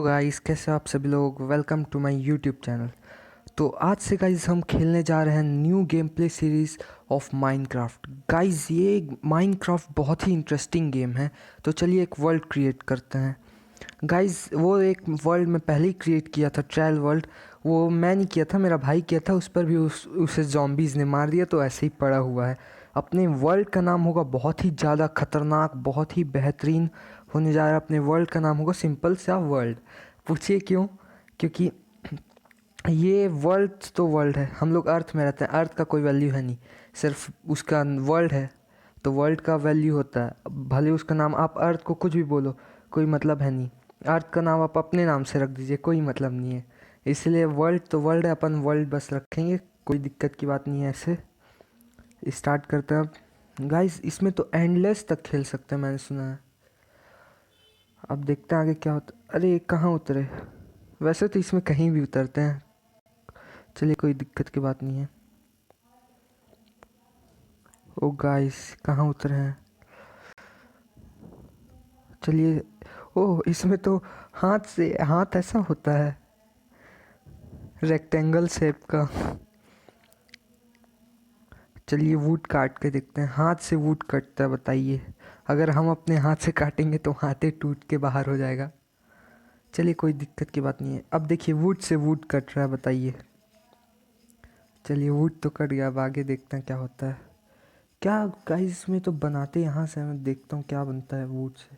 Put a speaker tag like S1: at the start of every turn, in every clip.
S1: Guys, कैसे हो आप सभी लोग। Welcome to my YouTube channel. तो आज से गाइस हम खेलने जा रहे हैं new game play series of Minecraft. Guys ये माइनक्राफ्ट बहुत ही इंटरेस्टिंग गेम है। तो चलिए एक वर्ल्ड क्रिएट करते हैं। गाइस वो एक वर्ल्ड में पहले ही क्रिएट किया था, ट्रायल वर्ल्ड। वो मैं नहीं किया था, मेरा भाई किया था। उस पर भी उसे जॉम्बीज़ ने मार दिया, तो ऐसे ही पड़ा हुआ है। अपने वर्ल्ड का नाम होगा बहुत ही ज़्यादा खतरनाक, बहुत ही बेहतरीन होने जा रहा है। अपने वर्ल्ड का नाम होगा सिंपल सा वर्ल्ड। पूछिए क्यों? क्योंकि ये वर्ल्ड तो वर्ल्ड है, हम लोग अर्थ में रहते हैं, अर्थ का कोई वैल्यू है नहीं, सिर्फ उसका वर्ल्ड है। तो वर्ल्ड का वैल्यू होता है, भले उसका नाम आप अर्थ को कुछ भी बोलो, कोई मतलब है नहीं। अर्थ का नाम आप अपने नाम से रख दीजिए, कोई मतलब नहीं है। इसलिए वर्ल्ड तो वर्ल्ड है, अपन वर्ल्ड बस रखेंगे, कोई दिक्कत की बात नहीं है। ऐसे स्टार्ट करते हैं अब। गाइस इसमें तो एंडलेस तक खेल सकते हैं, मैंने सुना है। अब देखते हैं आगे क्या होता। अरे ये कहाँ उतरे? वैसे तो इसमें कहीं भी उतरते हैं, चलिए कोई दिक्कत की बात नहीं है। ओ गाइस कहाँ उतरे हैं? चलिए। ओह इसमें तो हाथ से, हाथ ऐसा होता है रेक्टेंगल शेप का। चलिए वुड काट के देखते हैं, हाथ से वुड कटता है, बताइए। अगर हम अपने हाथ से काटेंगे तो हाथ ही टूट के बाहर हो जाएगा। चलिए कोई दिक्कत की बात नहीं है। अब देखिए वुड से वुड कट रहा है, बताइए। चलिए वुड तो कट गया, अब आगे देखते हैं क्या होता है। क्या गाइस इसमें तो बनाते यहाँ से, मैं देखता हूँ क्या बनता है वुड से।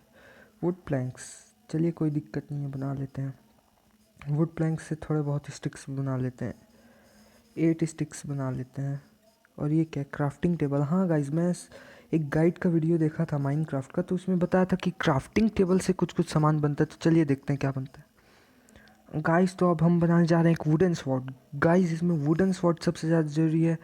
S1: वुड प्लैंक्स, चलिए कोई दिक्कत नहीं है, बना लेते हैं। वुड प्लैंक्स से थोड़े बहुत स्टिक्स बना लेते हैं, 8 स्टिक्स बना लेते हैं। और ये क्या, क्राफ्टिंग टेबल? हाँ गाइस मैं एक गाइड का वीडियो देखा था माइनक्राफ्ट का, तो उसमें बताया था कि क्राफ्टिंग टेबल से कुछ कुछ सामान बनता है। तो चलिए देखते हैं क्या बनता है। गाइस तो अब हम बनाने जा रहे हैं एक वुडन स्वॉर्ड। गाइस इसमें वुडन स्वॉर्ड सबसे ज़्यादा ज़रूरी है,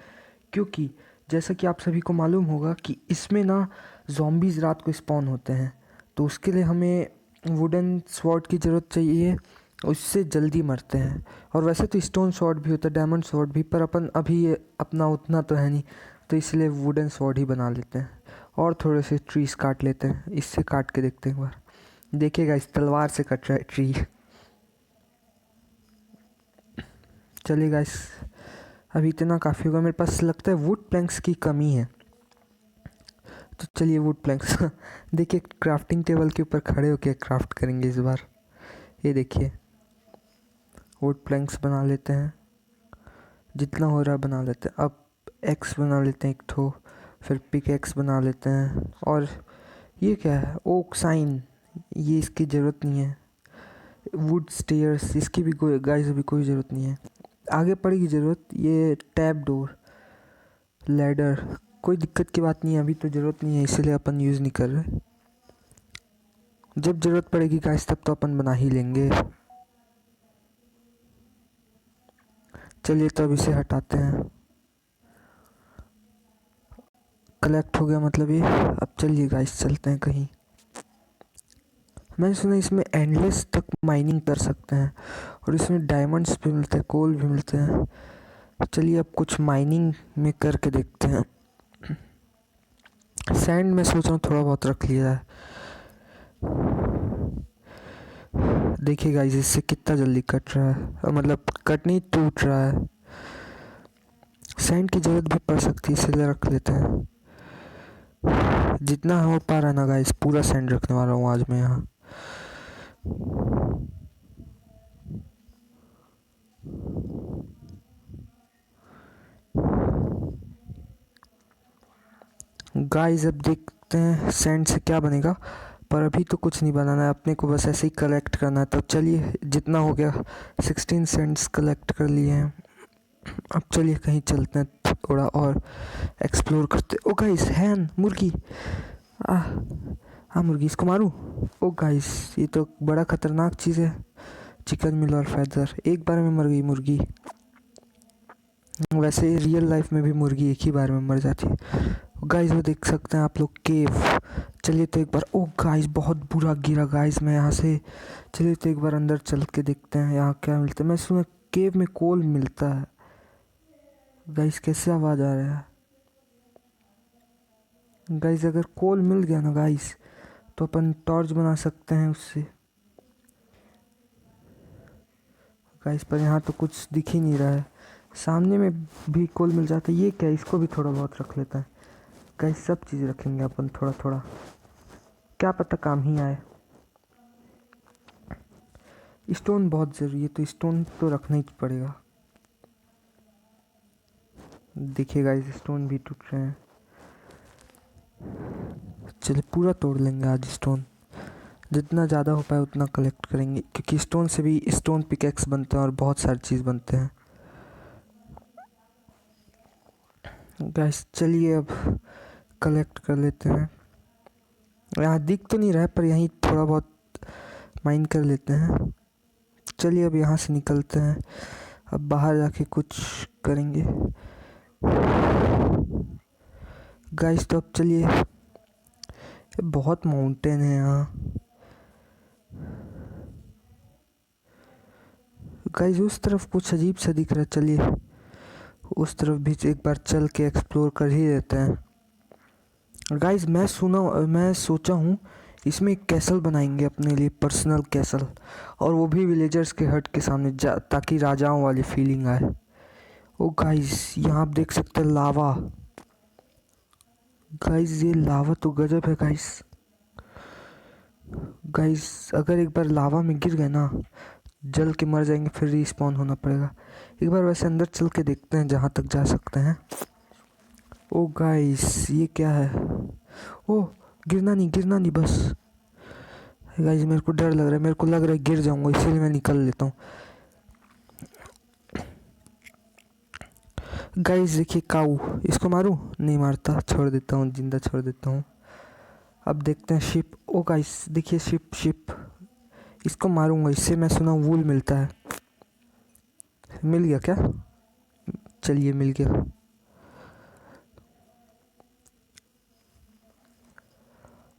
S1: क्योंकि जैसा कि आप सभी को मालूम होगा कि इसमें ना ज़ॉम्बीज़ रात को स्पॉन होते हैं। तो उसके लिए हमें वुडन स्वॉर्ड की ज़रूरत चाहिए, उससे जल्दी मरते हैं। और वैसे तो स्टोन स्वॉर्ड भी होता है, डायमंड स्वॉर्ड भी, पर अपन अभी अपना उतना तो है नहीं, तो इसलिए वुडन स्वॉर्ड ही बना लेते हैं। और थोड़े से ट्रीज़ काट लेते हैं, इससे काट के देखते हैं एक बार। देखिएगा इस तलवार से कट रहा है ट्री। चलिए गाइस अभी इतना काफ़ी होगा, मेरे पास लगता है वुड प्लैंक्स की कमी है। तो चलिए वुड प्लैंक्स देखिए क्राफ्टिंग टेबल के ऊपर खड़े होकर क्राफ्ट करेंगे इस बार। ये देखिए वुड प्लैंक्स बना लेते हैं, जितना हो रहा है बना लेते हैं। अब एक्स बना लेते हैं एक ठो, फिर पिक एक्स बना लेते हैं। और ये क्या है, ओक साइन, ये इसकी ज़रूरत नहीं है। वुड स्टेयर्स, इसकी भी कोई गाइस अभी कोई ज़रूरत नहीं है, आगे पड़ेगी ज़रूरत। ये टैब डोर, लैडर, कोई दिक्कत की बात नहीं है, अभी तो ज़रूरत नहीं है, इसलिए अपन यूज़ नहीं कर रहे। जब ज़रूरत पड़ेगी गाइस तब तो अपन बना ही लेंगे। चलिए तो अब इसे हटाते हैं। कलेक्ट हो गया मतलब ये। अब चलिए गाइस चलते हैं कहीं। मैंने सुना इसमें एंडलेस तक माइनिंग कर सकते हैं, और इसमें डायमंड्स भी मिलते हैं, कोल भी मिलते हैं। चलिए अब कुछ माइनिंग में करके देखते हैं। सैंड में सोच रहा हूँ थोड़ा बहुत रख लिया है। देखिए गाइस इससे कितना जल्दी कट रहा है, मतलब कट नहीं, टूट रहा है। सैंड की ज़रूरत भी पड़ सकती है, इसलिए रख लेते हैं। जितना हो पा रहा है ना गाइस, पूरा सैंड रखने वाला हूँ आज मैं यहाँ। गाइस अब देखते हैं सैंड से क्या बनेगा, पर अभी तो कुछ नहीं बनाना है अपने को, बस ऐसे ही कलेक्ट करना है। तो चलिए जितना हो गया, 16 सेंट्स कलेक्ट कर लिए हैं। अब चलिए कहीं चलते हैं, थोड़ा और एक्सप्लोर करते। ओ गाइस हैन, मुर्गी। आ हाँ मुर्गी, इसको मारूं? ओ गाइस ये तो बड़ा खतरनाक चीज़ है। चिकन मिल और फैदर, एक बार में मर गई मुर्गी। वैसे रियल लाइफ में भी मुर्गी एक ही बार में मर जाती है। गाइस वो देख सकते हैं आप लोग केव। चलिए तो एक बार, ओ गाइस बहुत बुरा गिरा गाइस मैं यहाँ से। चलिए तो एक बार अंदर चल के देखते हैं यहाँ क्या मिलता है। मैं सुना केव में कोल मिलता है। गाइस कैसे आवाज़ आ रहा है? गाइस अगर कोल मिल गया ना गाइस, तो अपन टॉर्च बना सकते हैं उससे। गाइस पर यहाँ तो कुछ दिख ही नहीं रहा है। सामने में भी कोल मिल जाता है। ये क्या, इसको भी थोड़ा बहुत रख लेता है। गाइस सब चीज़ रखेंगे अपन थोड़ा थोड़ा, क्या पता काम ही आए। स्टोन बहुत ज़रूरी है, तो स्टोन तो रखना ही पड़ेगा। देखिए गाइस स्टोन भी टूट रहे हैं। चलिए पूरा तोड़ लेंगे आज स्टोन, जितना ज़्यादा हो पाए उतना कलेक्ट करेंगे, क्योंकि स्टोन से भी स्टोन पिकेक्स बनते हैं और बहुत सारी चीज़ बनते हैं। गाइस चलिए अब कलेक्ट कर लेते हैं। यहाँ दिख तो नहीं रहा है, पर यहीं थोड़ा बहुत माइन कर लेते हैं। चलिए अब यहाँ से निकलते हैं, अब बाहर जाके कुछ करेंगे। गाइस तो अब चलिए, बहुत माउंटेन है यहाँ। गाइस उस तरफ कुछ अजीब सा दिख रहा है, चलिए उस तरफ भी एक बार चल के एक्सप्लोर कर ही देते हैं। गाइस मैं सोचा हूँ इसमें एक कैसल बनाएंगे अपने लिए, पर्सनल कैसल, और वो भी विलेजर्स के हट के सामने, ताकि राजाओं वाली फीलिंग आए। ओ गाइस यहाँ आप देख सकते हैं लावा। गाइस ये लावा तो गजब है गाइस। गाइस अगर एक बार लावा में गिर गए ना, जल के मर जाएंगे, फिर रिस्पॉन होना पड़ेगा। एक बार वैसे अंदर चल के देखते हैं जहाँ तक जा सकते हैं। ओ गाइस ये क्या है? ओ गिरना नहीं बस। गाइस मेरे को डर लग रहा है, मेरे को लग रहा है गिर जाऊंगा, इसीलिए मैं निकल लेता हूँ। गाइस देखिए काऊ, इसको मारूं? नहीं मारता, छोड़ देता हूँ, जिंदा छोड़ देता हूँ। अब देखते हैं शिप। ओ गाइस देखिए शिप, इसको मारूंगा, इससे मैं सुना वूल मिलता है। मिल गया क्या? चलिए मिल गया।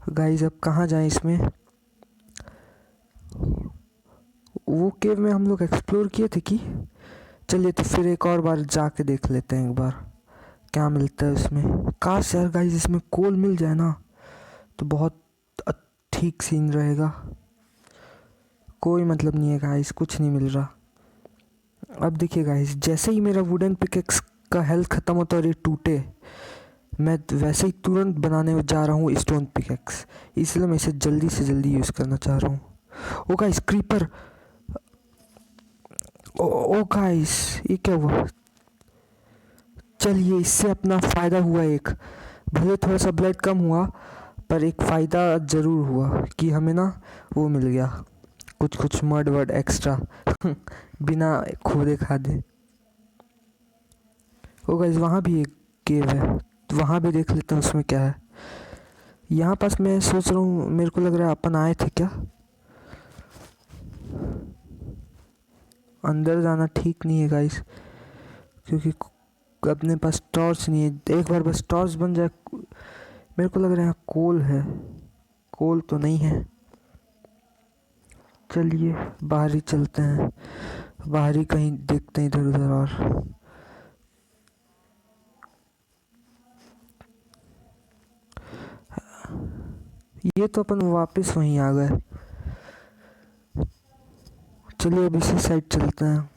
S1: गाइस अब कहाँ जाएं इसमें? वो केव में हम लोग एक्सप्लोर किए थे कि? चलिए तो फिर एक और बार जाके देख लेते हैं एक बार क्या मिलता है उसमें। काश यार गाइस इसमें कोल मिल जाए ना तो बहुत ठीक सीन रहेगा। कोई मतलब नहीं है गाइस, कुछ नहीं मिल रहा। अब देखिए गाइस जैसे ही मेरा वुडन पिकेक्स का हेल्थ ख़त्म होता है और ये टूटे, मैं वैसे ही तुरंत बनाने जा रहा हूँ स्टोन पिकेक्स, इसलिए मैं इसे जल्दी से जल्दी यूज़ करना चाह रहा हूँ। ओ गाइस क्रीपर, ओ गाइस ये क्या हुआ? चलिए इससे अपना फ़ायदा हुआ एक, भले थोड़ा सा ब्लड कम हुआ पर एक फ़ायदा ज़रूर हुआ कि हमें ना वो मिल गया, कुछ मड वर्ड एक्स्ट्रा बिना खोदे खादे। ओ गाइस वहाँ भी एक केव है, तो वहाँ भी देख लेते हैं उसमें क्या है। यहाँ पास मैं सोच रहा हूँ, मेरे को लग रहा है अपन आए थे क्या? अंदर जाना ठीक नहीं है गाइस, क्योंकि अपने पास टॉर्च नहीं है। एक बार बस टॉर्च बन जाए। मेरे को लग रहा है यहाँ कोल है, कोल तो नहीं है। चलिए बाहर ही चलते हैं, बाहर ही कहीं देखते हैं इधर उधर। और ये तो अपन वापस वहीं आ गए। चलिए अब इसी साइड चलते हैं,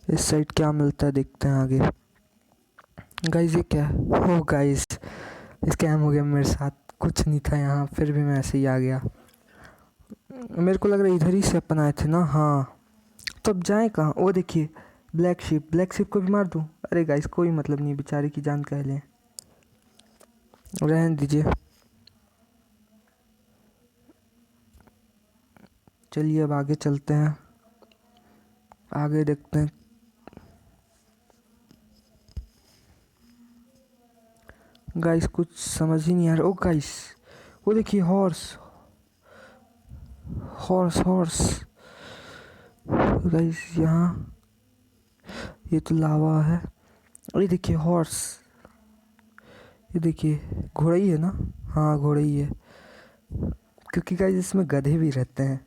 S1: इस साइड क्या मिलता है देखते हैं आगे। गाइस ये क्या है? ओ गाइस स्कैम हो गया मेरे साथ, कुछ नहीं था यहाँ, फिर भी मैं ऐसे ही आ गया। मेरे को लग रहा है इधर ही से अपन आए थे ना। हाँ तो अब जाए कहाँ? वो देखिए ब्लैक शिप को भी मार दूँ? अरे गाइस कोई मतलब नहीं, बेचारे की जान कह लें, रहने दीजिए। चलिए अब आगे चलते हैं, आगे देखते हैं। गाइस कुछ समझ ही नहीं आ रहा। ओ गाइस वो देखिए हॉर्स गाइस यहाँ, ये तो लावा है। और ये देखिए हॉर्स, ये देखिए घोड़ा ही है ना? हाँ घोड़ा ही है, क्योंकि गाइस इसमें गधे भी रहते हैं।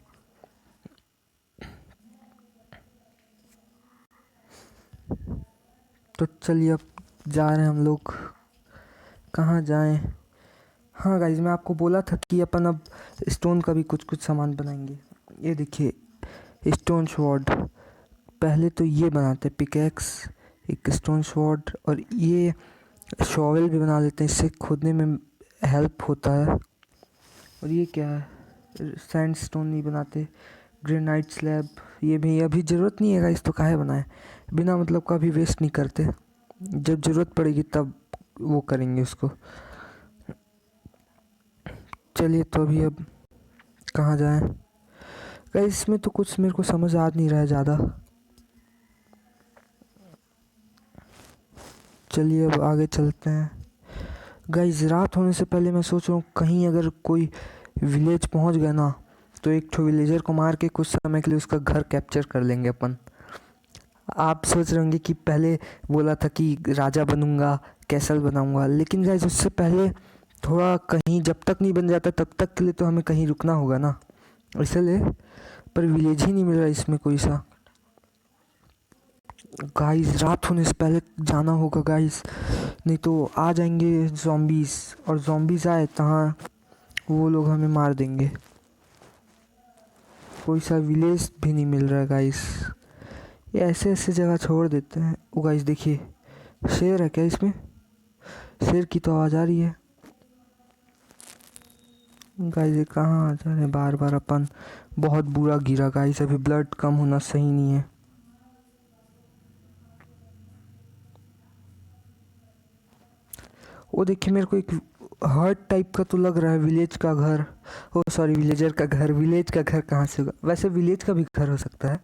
S1: तो चलिए अब जा रहे हैं हम लोग, कहाँ जाएं? हाँ गाइस मैं आपको बोला था कि अपन अब स्टोन का भी कुछ सामान बनाएंगे। ये देखिए स्टोन स्वॉर्ड। पहले तो ये बनाते हैं पिकैक्स, एक स्टोन स्वॉर्ड, और ये शॉवेल भी बना लेते हैं, इससे खोदने में हेल्प होता है। और ये क्या है, सैंडस्टोन नहीं बनाते, ग्रेनाइट स्लैब, ये भी अभी ज़रूरत नहीं है गाइस, तो काहे बनाए, बिना मतलब का भी वेस्ट नहीं करते, जब ज़रूरत पड़ेगी तब वो करेंगे उसको। चलिए तो अभी अब कहाँ जाएं गाइस, इसमें तो कुछ मेरे को समझ आ नहीं रहा है ज़्यादा। चलिए अब आगे चलते हैं गाइस। रात होने से पहले मैं सोच रहा हूँ कहीं अगर कोई विलेज पहुँच गया ना, तो एक ठो विलेजर को मार के कुछ समय के लिए उसका घर कैप्चर कर लेंगे अपन। आप सोच रहे होंगे कि पहले बोला था कि राजा बनूंगा, कैसल बनाऊंगा, लेकिन गाइस उससे पहले थोड़ा कहीं जब तक नहीं बन जाता तब तक के लिए तो हमें कहीं रुकना होगा ना, इसलिए। पर विलेज ही नहीं मिल रहा इसमें कोई सा। गाइस रात होने से पहले जाना होगा गाइस, नहीं तो आ जाएंगे ज़ॉम्बीज़, और ज़ॉम्बीज़ आए तहाँ वो लोग हमें मार देंगे। कोई सा विलेज भी नहीं मिल रहा है गाइस, ये ऐसे ऐसे जगह छोड़ देते हैं। वो गाइस देखिए, शेर है क्या इसमें, शेर की तो आवाज़ आ रही है। गाइस ये कहाँ आ जा रहे हैं बार बार, अपन बहुत बुरा गिरा गाइस, अभी ब्लड कम होना सही नहीं है। वो देखिए मेरे को एक हर्ट टाइप का तो लग रहा है, विलेज का घर, ओ सॉरी विलेजर का घर, विलेज का घर कहाँ से होगा, वैसे विलेज का भी घर हो सकता है,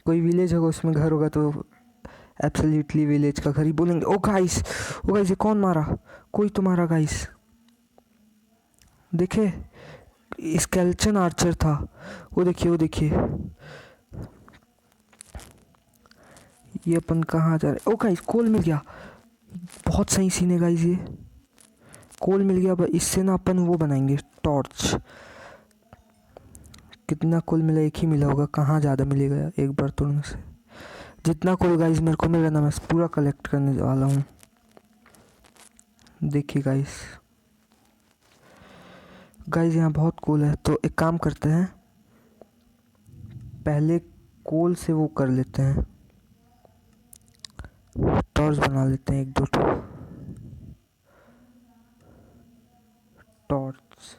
S1: कोई विलेज होगा उसमें घर होगा तो एब्सोल्युटली विलेज का घर ही बोलेंगे। ओ गाइस, ओ गाइस ये कौन मारा, कोई तो मारा गाइस, देखे स्केलेटन आर्चर था, वो देखिए वो देखिए। ये अपन कहाँ जा रहे, ओ गाइस कोल मिल गया, बहुत सही सीन है गाइस, ये कोल मिल गया। इससे ना अपन वो बनाएंगे टॉर्च। कितना कोल मिला, एक ही मिला होगा, कहाँ ज़्यादा मिलेगा एक बार तोड़ने से। जितना कोल गाइस मेरे को मिला ना, मैं पूरा कलेक्ट करने वाला हूँ। देखिए गाइस, गाइस यहाँ बहुत कोल है, तो एक काम करते हैं, पहले कोल से वो कर लेते हैं, टॉर्च बना लेते हैं, एक दो टॉर्च।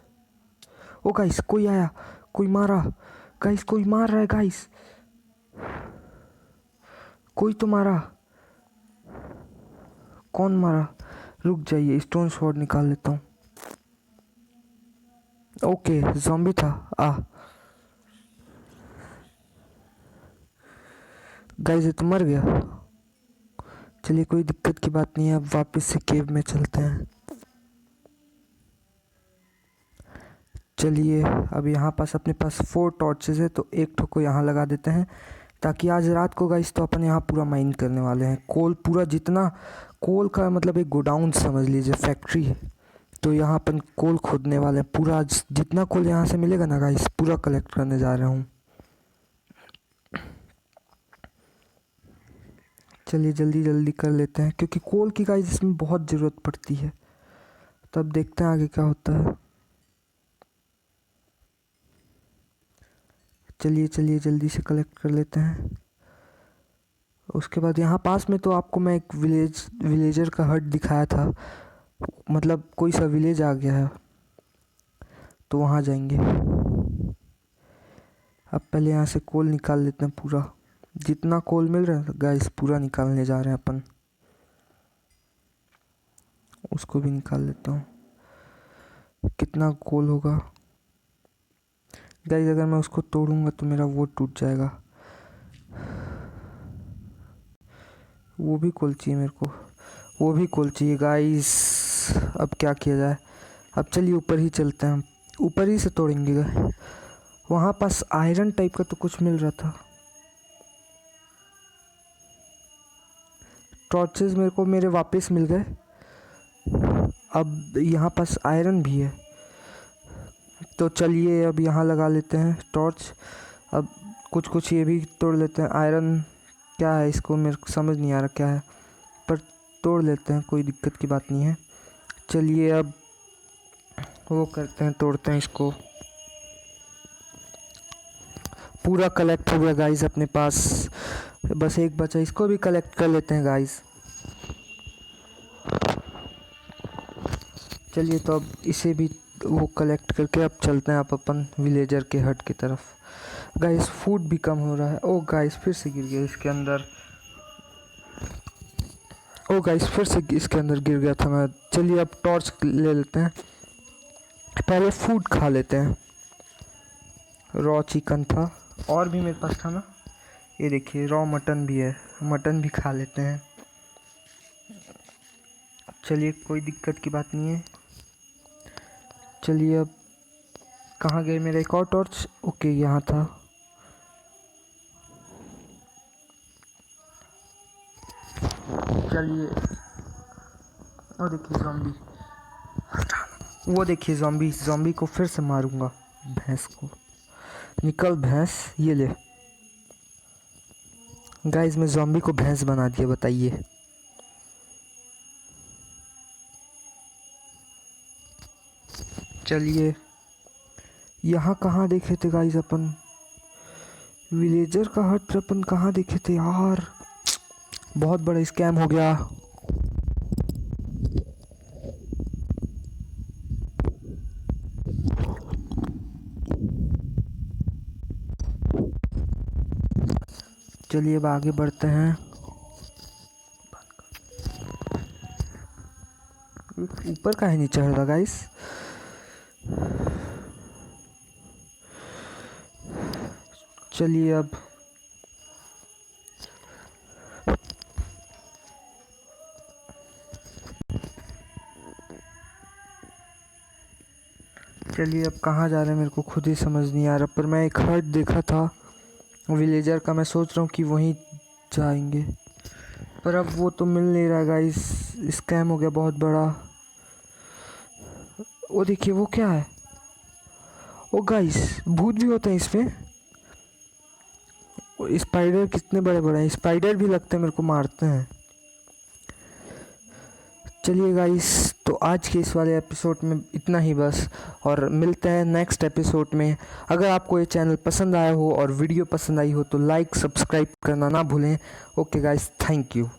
S1: ओ गाइस कोई आया, कोई मारा गाइस, कोई मार रहा है गाइस, कोई तो मारा, कौन मारा, रुक जाइए स्टोन स्वॉर्ड निकाल लेता हूँ। ओके ज़ॉम्बी था, आ गाइस ये तो मर गया। चलिए कोई दिक्कत की बात नहीं है, अब वापस से केव में चलते हैं। चलिए अब यहाँ पास अपने पास 4 टॉर्चेस है, तो एक ठो को यहाँ लगा देते हैं, ताकि आज रात को गाइस तो अपन यहाँ पूरा माइन करने वाले हैं कोल, पूरा जितना कोल का मतलब एक गोडाउन समझ लीजिए, फैक्ट्री है, तो यहाँ अपन कोल खोदने वाले हैं पूरा, जितना कोल यहाँ से मिलेगा ना गाइस पूरा कलेक्ट करने जा रहा हूँ। चलिए जल्दी जल्दी कर लेते हैं, क्योंकि कोल की गाइस इसमें बहुत ज़रूरत पड़ती है, तब देखते हैं आगे क्या होता है। चलिए चलिए जल्दी से कलेक्ट कर लेते हैं। उसके बाद यहाँ पास में तो आपको मैं एक विलेजर का हट दिखाया था, मतलब कोई सा विलेज आ गया है, तो वहाँ जाएंगे। अब पहले यहाँ से कोल निकाल लेते हैं पूरा, जितना कोल मिल रहा है गाइस पूरा निकालने जा रहे हैं अपन। उसको भी निकाल लेता हूँ, कितना कोल होगा गाइस, अगर मैं उसको तोड़ूंगा तो मेरा वो टूट जाएगा, वो भी कोल चाहिए मेरे को, वो भी कोल चाहिए गाइस। अब क्या किया जाए, अब चलिए ऊपर ही चलते हैं, हम ऊपर ही से तोड़ेंगे गाइस। वहाँ पास आयरन टाइप का तो कुछ मिल रहा था, टॉर्चेस मेरे को मेरे वापस मिल गए। अब यहाँ पास आयरन भी है, तो चलिए अब यहाँ लगा लेते हैं टॉर्च। अब कुछ कुछ ये भी तोड़ लेते हैं, आयरन क्या है इसको मेरे को समझ नहीं आ रहा क्या है, पर तोड़ लेते हैं, कोई दिक्कत की बात नहीं है। चलिए अब वो करते हैं, तोड़ते हैं इसको, पूरा कलेक्ट हो गया गाइस अपने पास। बस एक बचा, इसको भी कलेक्ट कर लेते हैं गाइस। चलिए तो अब इसे भी वो कलेक्ट करके अब चलते हैं आप अपन विलेजर के हट की तरफ। गाइस फूड भी कम हो रहा है। ओ गाइस फिर से गिर गया इसके अंदर। ओ गाइस फिर से इसके अंदर गिर गया था मैं। चलिए अब टॉर्च ले लेते हैं, पहले फूड खा लेते हैं। रॉ चिकन था और भी मेरे पास था ना, ये देखिए रॉ मटन भी है, मटन भी खा लेते हैं। चलिए कोई दिक्कत की बात नहीं है। चलिए अब कहाँ गए मेरा एक और टॉर्च? ओके यहाँ था। चलिए वो देखिए ज़ॉम्बी, वो देखिए ज़ॉम्बी, ज़ॉम्बी को फिर से मारूंगा। भैंस को निकल भैंस, ये ले गाइस मैं ज़ॉम्बी को भैंस बना दिया, बताइए। चलिए यहाँ कहाँ देखे थे गाइस अपन? विलेजर का हट अपन कहाँ देखे थे यार? बहुत बड़ा स्कैम हो गया। चलिए अब आगे बढ़ते हैं। ऊपर का है नहीं चढ़ रहा गाइस। चलिए अब कहाँ जा रहे हैं मेरे को खुद ही समझ नहीं आ रहा। पर मैं एक हट देखा था विलेजर का, मैं सोच रहा हूँ कि वहीं जाएंगे, पर अब वो तो मिल नहीं रहा गाइस। स्कैम हो गया बहुत बड़ा। वो देखिए वो क्या है? ओ गाइस भूत भी होते हैं इसमें। स्पाइडर कितने बड़े बड़े हैं, स्पाइडर भी लगते हैं मेरे को, मारते हैं। चलिए गाइस तो आज के इस वाले एपिसोड में इतना ही बस, और मिलते हैं नेक्स्ट एपिसोड में। अगर आपको ये चैनल पसंद आया हो और वीडियो पसंद आई हो तो लाइक सब्सक्राइब करना ना भूलें। Okay guys, thank you.